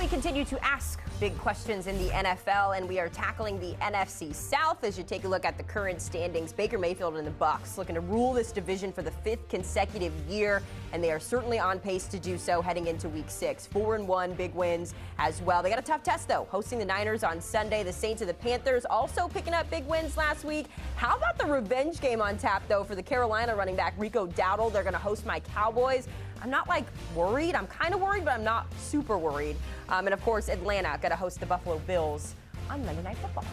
we continue to ask big questions in the NFL, and we are tackling the NFC South as you take a look at the current standings. Baker Mayfield and the Bucs looking to rule this division for the 5th consecutive year, and they are certainly on pace to do so heading into Week 6. 4-1, big wins as well. They got a tough test, though, hosting the Niners on Sunday. The Saints and the Panthers also picking up big wins last week. How about the revenge game on tap, though, for the Carolina running back Rico Dowdle? They're going to host my Cowboys. I'm not, worried. I'm kind of worried, but I'm not super worried. And, of course, Atlanta going to host the Buffalo Bills on Monday Night Football.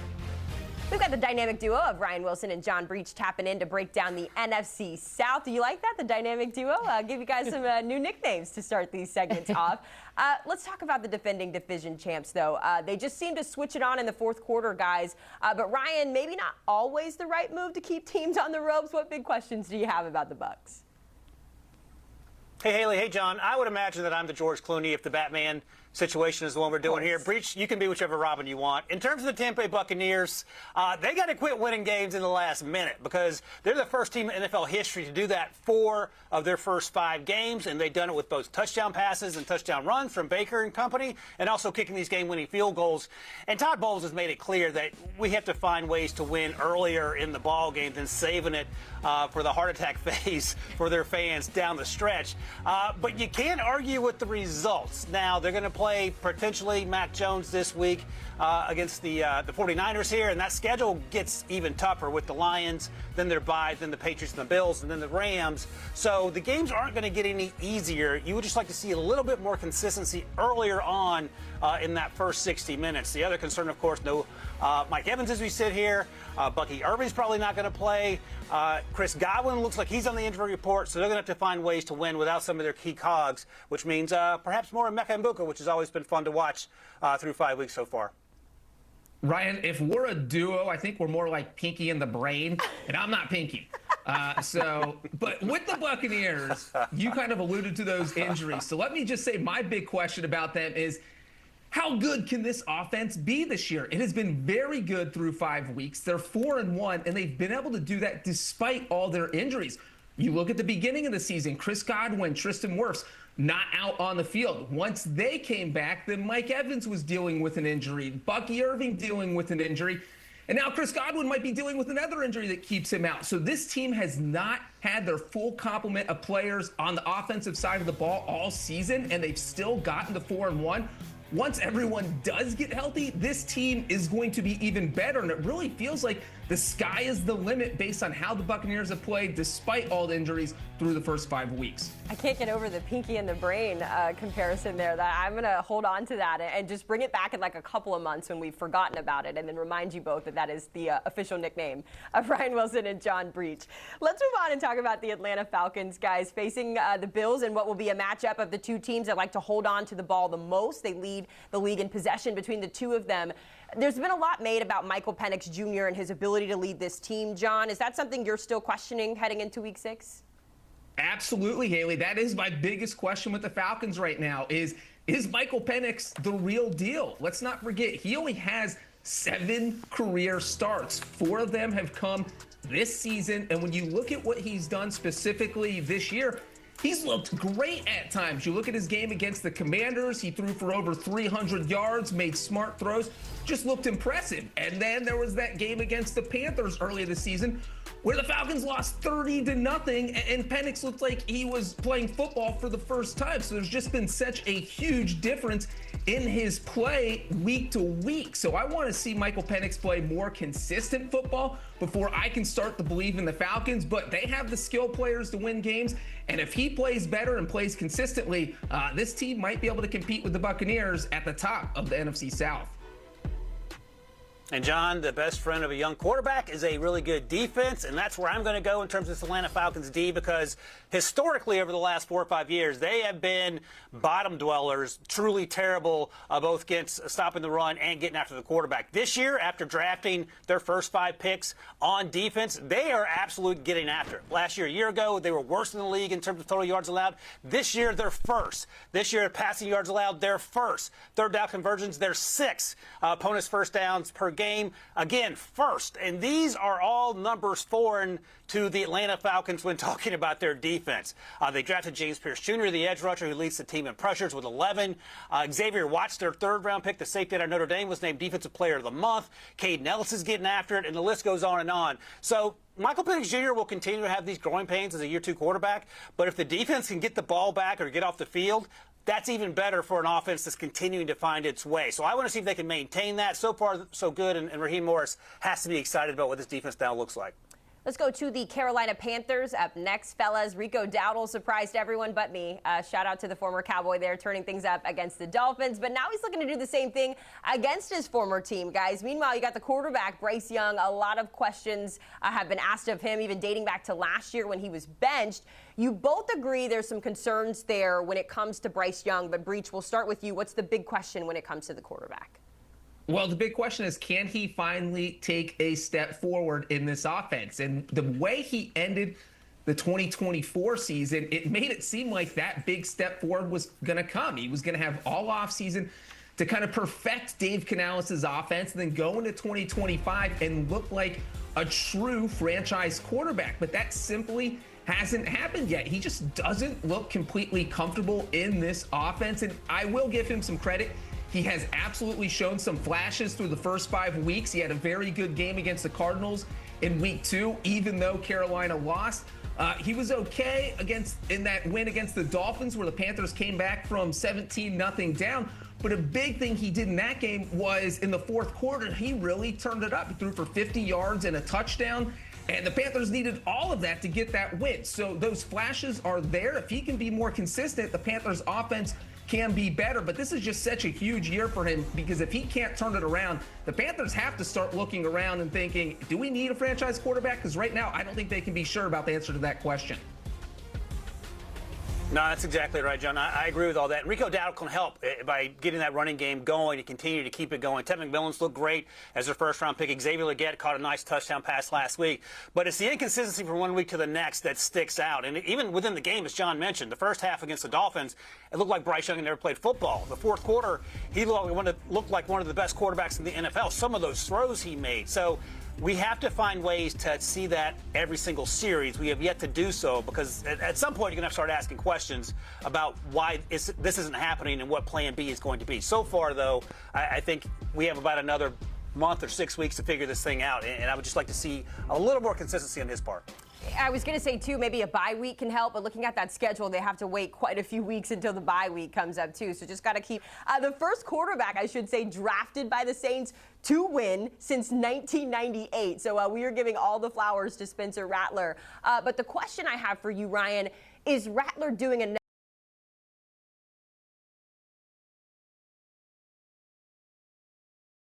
We've got the dynamic duo of Ryan Wilson and John Breech tapping in to break down the NFC South. Do you like that, the dynamic duo? Give you guys some new nicknames to start these segments off. Let's talk about the defending division champs, though. They just seem to switch it on in the fourth quarter, guys. But, Ryan, maybe not always the right move to keep teams on the ropes. What big questions do you have about the Bucs? Hey, Haley. Hey, John. I would imagine that I'm the George Clooney if the Batman situation is the one we're doing here. Breech, you can be whichever Robin you want. In terms of the Tampa Bay Buccaneers, they got to quit winning games in the last minute because they're the first team in NFL history to do that 4 of their first 5 games, and they've done it with both touchdown passes and touchdown runs from Baker and company, and also kicking these game-winning field goals. And Todd Bowles has made it clear that we have to find ways to win earlier in the ball game than saving it for the heart attack phase for their fans down the stretch. But you can't argue with the results. Now, they're going to play potentially Mac Jones this week against the 49ers here, and that schedule gets even tougher with the Lions, then their bye, then the Patriots and the Bills, and then the Rams. So the games aren't going to get any easier. You would just like to see a little bit more consistency earlier on in that first 60 minutes. The other concern, of course, no Mike Evans as we sit here. Bucky Irving's probably not going to play. Chris Godwin looks like he's on the injury report, so they're going to have to find ways to win without some of their key cogs, which means perhaps more Emeka Egbuka, which has always been fun to watch through 5 weeks so far. Ryan, if we're a duo, I think we're more like Pinky and the Brain, and I'm not Pinky. But with the Buccaneers, you kind of alluded to those injuries. So let me just say my big question about them is, how good can this offense be this year? It has been very good through 5 weeks. They're 4-1, and they've been able to do that despite all their injuries. You look at the beginning of the season, Chris Godwin, Tristan Wirfs, not out on the field. Once they came back, then Mike Evans was dealing with an injury, Bucky Irving dealing with an injury, and now Chris Godwin might be dealing with another injury that keeps him out. So this team has not had their full complement of players on the offensive side of the ball all season, and they've still gotten to 4-1. Once everyone does get healthy, this team is going to be even better, and it really feels like the sky is the limit based on how the Buccaneers have played despite all the injuries through the first 5 weeks. I can't get over the Pinky and the Brain comparison there. That I'm going to hold on to that and just bring it back in like a couple of months when we've forgotten about it, and then remind you both that that is the official nickname of Ryan Wilson and John Breech. Let's move on and talk about the Atlanta Falcons, guys, facing the Bills in what will be a matchup of the two teams that like to hold on to the ball the most. They lead the league in possession between the two of them. There's been a lot made about Michael Penix Jr. and his ability to lead this team. John, is that something you're still questioning heading into Week 6? Absolutely, Haley. That is my biggest question with the Falcons right now is Michael Penix the real deal? Let's not forget, he only has 7 career starts. 4 of them have come this season, and when you look at what he's done specifically this year, he's looked great at times. You look at his game against the Commanders, he threw for over 300 yards, made smart throws, just looked impressive. And then there was that game against the Panthers earlier this season where the Falcons lost 30-0, and Penix looked like he was playing football for the first time. So there's just been such a huge difference in his play week to week. So I want to see Michael Penix play more consistent football before I can start to believe in the Falcons. But they have the skill players to win games, and if he plays better and plays consistently, this team might be able to compete with the Buccaneers at the top of the NFC South. And, John, the best friend of a young quarterback is a really good defense, and that's where I'm going to go in terms of this Atlanta Falcons D, because historically over the last 4 or 5 years, they have been bottom dwellers, truly terrible, both against stopping the run and getting after the quarterback. This year, after drafting their first 5 picks on defense, they are absolutely getting after it. Last year, a year ago, they were worst in the league in terms of total yards allowed. This year, they're first. This year, passing yards allowed, they're first. Third down conversions, they're 6th. Opponents' first downs per game, again, first. And these are all numbers foreign to the Atlanta Falcons when talking about their defense. They drafted James Pierce Jr., the edge rusher, who leads the team in pressures with 11. Xavier Watts, their third-round pick, the safety out of Notre Dame, was named Defensive Player of the Month. Caden Ellis is getting after it, and the list goes on and on. So Michael Penix Jr. will continue to have these growing pains as a year-two quarterback, but if the defense can get the ball back or get off the field, that's even better for an offense that's continuing to find its way. So I want to see if they can maintain that. So far, so good, and Raheem Morris has to be excited about what this defense now looks like. Let's go to the Carolina Panthers up next, fellas. Rico Dowdle surprised everyone but me. Shout out to the former Cowboy there, turning things up against the Dolphins. But now he's looking to do the same thing against his former team, guys. Meanwhile, you got the quarterback, Bryce Young. A lot of questions have been asked of him, even dating back to last year when he was benched. You both agree there's some concerns there when it comes to Bryce Young. But, Breech, we'll start with you. What's the big question when it comes to the quarterback? Well, the big question is, can he finally take a step forward in this offense? And the way he ended the 2024 season, it made it seem like that big step forward was going to come. He was going to have all offseason to kind of perfect Dave Canales' offense and then go into 2025 and look like a true franchise quarterback. But that simply hasn't happened yet. He just doesn't look completely comfortable in this offense. And I will give him some credit. He has absolutely shown some flashes through the first 5 weeks. He had a very good game against the Cardinals in week 2, even though Carolina lost. He was okay in that win against the Dolphins, where the Panthers came back from 17-0 down. But a big thing he did in that game was in the fourth quarter, he really turned it up. He threw for 50 yards and a touchdown. And the Panthers needed all of that to get that win. So those flashes are there. If he can be more consistent, the Panthers offense can be better. But this is just such a huge year for him, because if he can't turn it around, the Panthers have to start looking around and thinking, do we need a franchise quarterback? Because right now, I don't think they can be sure about the answer to that question. No, that's exactly right, John. I agree with all that. Rico Dowdle can help by getting that running game going and continue to keep it going. Ted McMillan's looked great as their first-round pick. Xavier Legette caught a nice touchdown pass last week. But it's the inconsistency from 1 week to the next that sticks out. And even within the game, as John mentioned, the first half against the Dolphins, it looked like Bryce Young had never played football. The fourth quarter, he looked like one of the best quarterbacks in the NFL. Some of those throws he made. So we have to find ways to see that every single series. We have yet to do so, because at some point you're going to have to start asking questions about why this isn't happening and what plan B is going to be. So far, though, I think we have about another month or 6 weeks to figure this thing out, and I would just like to see a little more consistency on his part. I was going to say, too, maybe a bye week can help, but looking at that schedule, they have to wait quite a few weeks until the bye week comes up, too. So just got to keep the first quarterback, I should say, drafted by the Saints to win since 1998. So we are giving all the flowers to Spencer Rattler. But the question I have for you, Ryan, is Rattler doing enough?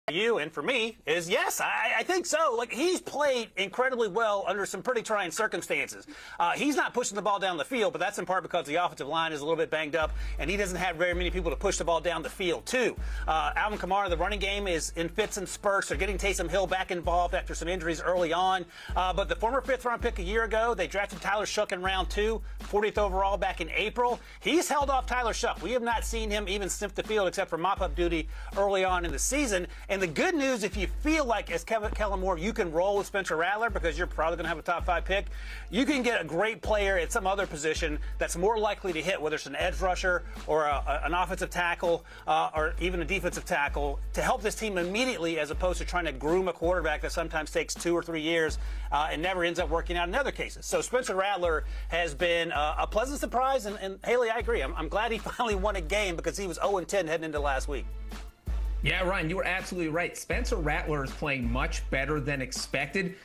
You and for me is yes, I think so. Like, he's played incredibly well under some pretty trying circumstances. He's not pushing the ball down the field, but that's in part because the offensive line is a little bit banged up, and he doesn't have very many people to push the ball down the field too. Alvin Kamara, the running game, is in fits and spurts. They're getting Taysom Hill back involved after some injuries early on. But the former fifth-round pick a year ago, they drafted Tyler Shough in round 2, 40th overall back in April. He's held off Tyler Shough. We have not seen him even sniff the field except for mop-up duty early on in the season. And the good news, if you feel like, as Kellen Moore, you can roll with Spencer Rattler because you're probably going to have a top 5 pick, you can get a great player at some other position that's more likely to hit, whether it's an edge rusher or an offensive tackle or even a defensive tackle, to help this team immediately, as opposed to trying to groom a quarterback that sometimes takes 2 or 3 years and never ends up working out in other cases. So Spencer Rattler has been a pleasant surprise, and Haley, I agree. I'm glad he finally won a game, because he was 0-10 heading into last week. Yeah, Ryan, you were absolutely right. Spencer Rattler is playing much better than expected.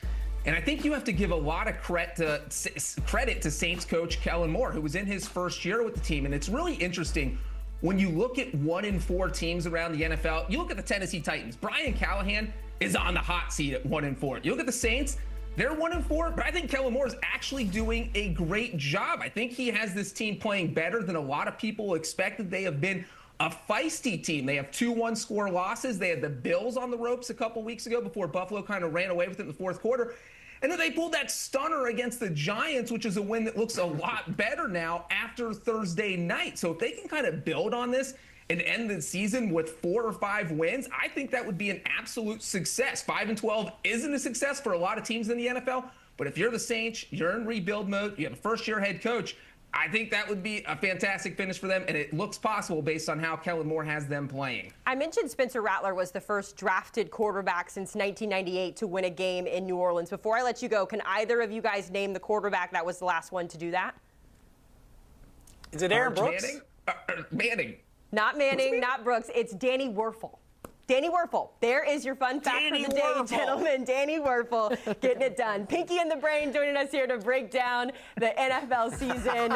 And I think you have to give a lot of credit to Saints coach Kellen Moore, who was in his first year with the team. And it's really interesting when you look at 1-4 teams around the NFL. You look at the Tennessee Titans. Brian Callahan is on the hot seat at 1-4. You look at the Saints, they're 1-4, but I think Kellen Moore is actually doing a great job. I think he has this team playing better than a lot of people expected. They have been a feisty team. They have 2 one-score losses. They had the Bills on the ropes a couple weeks ago before Buffalo kind of ran away with it in the fourth quarter. And then they pulled that stunner against the Giants, which is a win that looks a lot better now after Thursday night. So if they can kind of build on this and end the season with 4 or 5 wins, I think that would be an absolute success. 5-12 isn't a success for a lot of teams in the NFL, but if you're the Saints, you're in rebuild mode, you have a first-year head coach, I think that would be a fantastic finish for them, and it looks possible based on how Kellen Moore has them playing. I mentioned Spencer Rattler was the first drafted quarterback since 1998 to win a game in New Orleans. Before I let you go, can either of you guys name the quarterback that was the last one to do that? Is it Aaron Brooks? Manning. Not Manning, not Brooks. It's Danny Werfel. Danny Werfel. There is your fun fact for the day, gentlemen. Danny Werfel getting it done. Pinky and the Brain joining us here to break down the NFL season,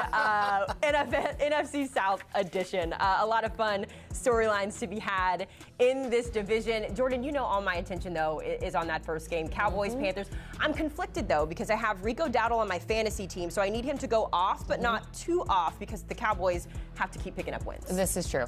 NFC South edition. A lot of fun storylines to be had in this division. Jordan, you know all my attention, though, is on that first game, Cowboys-Panthers. I'm conflicted, though, because I have Rico Dowdle on my fantasy team, so I need him to go off, but not too off, because the Cowboys have to keep picking up wins. This is true.